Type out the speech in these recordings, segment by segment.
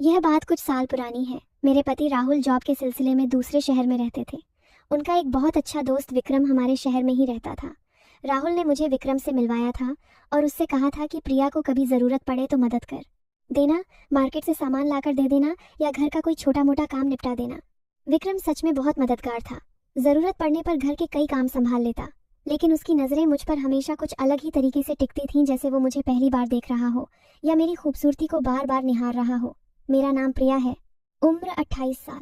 यह बात कुछ साल पुरानी है। मेरे पति राहुल जॉब के सिलसिले में दूसरे शहर में रहते थे। उनका एक बहुत अच्छा दोस्त विक्रम हमारे शहर में ही रहता था। राहुल ने मुझे विक्रम से मिलवाया था और उससे कहा था कि प्रिया को कभी ज़रूरत पड़े तो मदद कर देना, मार्केट से सामान लाकर दे देना या घर का कोई छोटा मोटा काम निपटा देना। विक्रम सच में बहुत मददगार था। ज़रूरत पड़ने पर घर के कई काम संभाल लेता, लेकिन उसकी नज़रें मुझ पर हमेशा कुछ अलग ही तरीके से टिकती थीं, जैसे वो मुझे पहली बार देख रहा हो या मेरी खूबसूरती को बार बार निहार रहा हो। मेरा नाम प्रिया है, उम्र 28 साल।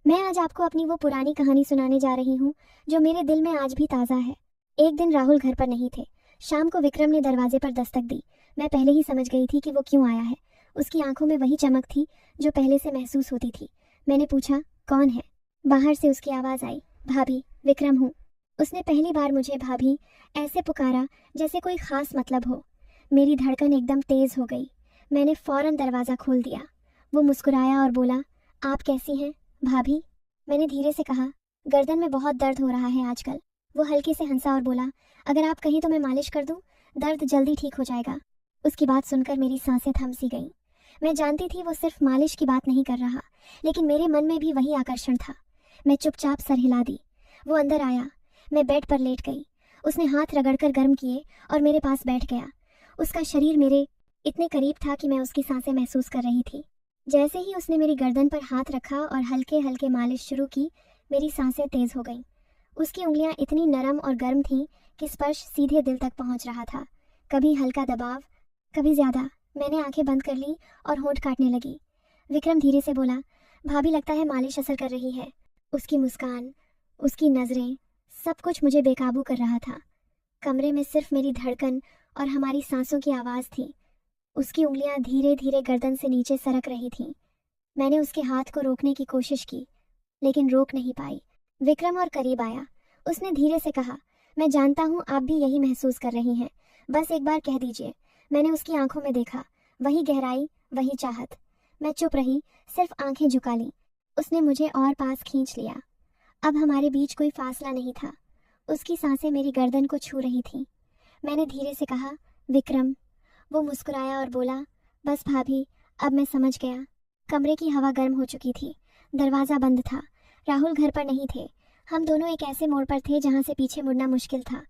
मैं आज आपको अपनी वो पुरानी कहानी सुनाने जा रही हूँ जो मेरे दिल में आज भी ताज़ा है। एक दिन राहुल घर पर नहीं थे। शाम को विक्रम ने दरवाजे पर दस्तक दी। मैं पहले ही समझ गई थी कि वो क्यों आया है। उसकी आंखों में वही चमक थी जो पहले से महसूस होती थी। मैंने पूछा, कौन है? बाहर से उसकी आवाज़ आई, भाभी, विक्रम हूँ। उसने पहली बार मुझे भाभी ऐसे पुकारा जैसे कोई ख़ास मतलब हो। मेरी धड़कन एकदम तेज़ हो गई। मैंने फ़ौरन दरवाज़ा खोल दिया। वो मुस्कुराया और बोला, आप कैसी हैं भाभी? मैंने धीरे से कहा, गर्दन में बहुत दर्द हो रहा है आजकल। वो हल्के से हंसा और बोला, अगर आप कहीं तो मैं मालिश कर दूं, दर्द जल्दी ठीक हो जाएगा। उसकी बात सुनकर मेरी सांसें थम सी गईं। मैं जानती थी वो सिर्फ मालिश की बात नहीं कर रहा, लेकिन मेरे मन में भी वही आकर्षण था। मैं चुपचाप सर हिला दी। वो अंदर आया। मैं बेड पर लेट गई। उसने हाथ रगड़कर गर्म किए और मेरे पास बैठ गया। उसका शरीर मेरे इतने करीब था कि मैं उसकी सांसें महसूस कर रही थी। जैसे ही उसने मेरी गर्दन पर हाथ रखा और हल्के हल्के मालिश शुरू की, मेरी सांसें तेज हो गईं। उसकी उंगलियां इतनी नरम और गर्म थीं कि स्पर्श सीधे दिल तक पहुंच रहा था। कभी हल्का दबाव, कभी ज्यादा। मैंने आंखें बंद कर ली और होंठ काटने लगी। विक्रम धीरे से बोला, भाभी, लगता है मालिश असर कर रही है। उसकी मुस्कान, उसकी नजरें, सब कुछ मुझे बेकाबू कर रहा था। कमरे में सिर्फ मेरी धड़कन और हमारी सांसों की आवाज़ थी। उसकी उंगलियां धीरे धीरे गर्दन से नीचे सरक रही थीं। मैंने उसके हाथ को रोकने की कोशिश की, लेकिन रोक नहीं पाई। विक्रम और करीब आया। उसने धीरे से कहा, मैं जानता हूँ आप भी यही महसूस कर रही हैं, बस एक बार कह दीजिए। मैंने उसकी आंखों में देखा, वही गहराई, वही चाहत। मैं चुप रही, सिर्फ आंखें झुका ली। उसने मुझे और पास खींच लिया। अब हमारे बीच कोई फासला नहीं था। उसकी सांसें मेरी गर्दन को छू रही थीं। मैंने धीरे से कहा, विक्रम। वो मुस्कुराया और बोला, बस भाभी, अब मैं समझ गया। कमरे की हवा गर्म हो चुकी थी। दरवाज़ा बंद था। राहुल घर पर नहीं थे। हम दोनों एक ऐसे मोड़ पर थे जहाँ से पीछे मुड़ना मुश्किल था।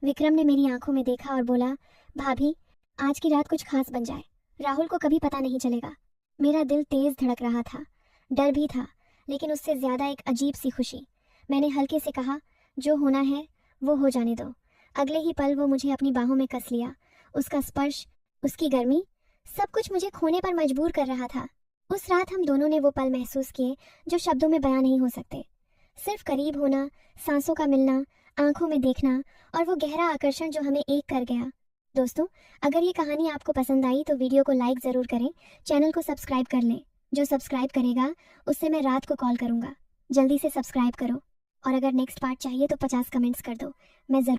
विक्रम ने मेरी आंखों में देखा और बोला, भाभी, आज की रात कुछ खास बन जाए। राहुल को कभी पता नहीं चलेगा। मेरा दिल तेज धड़क रहा था। डर भी था, लेकिन उससे ज़्यादा एक अजीब सी खुशी। मैंने हल्के से कहा, जो होना है वो हो जाने दो। अगले ही पल वो मुझे अपनी बाहों में कस लिया। उसका स्पर्श, उसकी गर्मी, सब कुछ मुझे खोने पर मजबूर कर रहा था। उस रात हम दोनों ने वो पल महसूस किए जो शब्दों में बयां नहीं हो सकते। सिर्फ करीब होना, सांसों का मिलना, आंखों में देखना और वो गहरा आकर्षण जो हमें एक कर गया। दोस्तों, अगर ये कहानी आपको पसंद आई तो वीडियो को लाइक ज़रूर करें, चैनल को सब्सक्राइब कर लें। जो सब्सक्राइब करेगा उससे मैं रात को कॉल करूँगा। जल्दी से सब्सक्राइब करो और अगर नेक्स्ट पार्ट चाहिए तो 50 कमेंट्स कर दो। मैं ज़रूर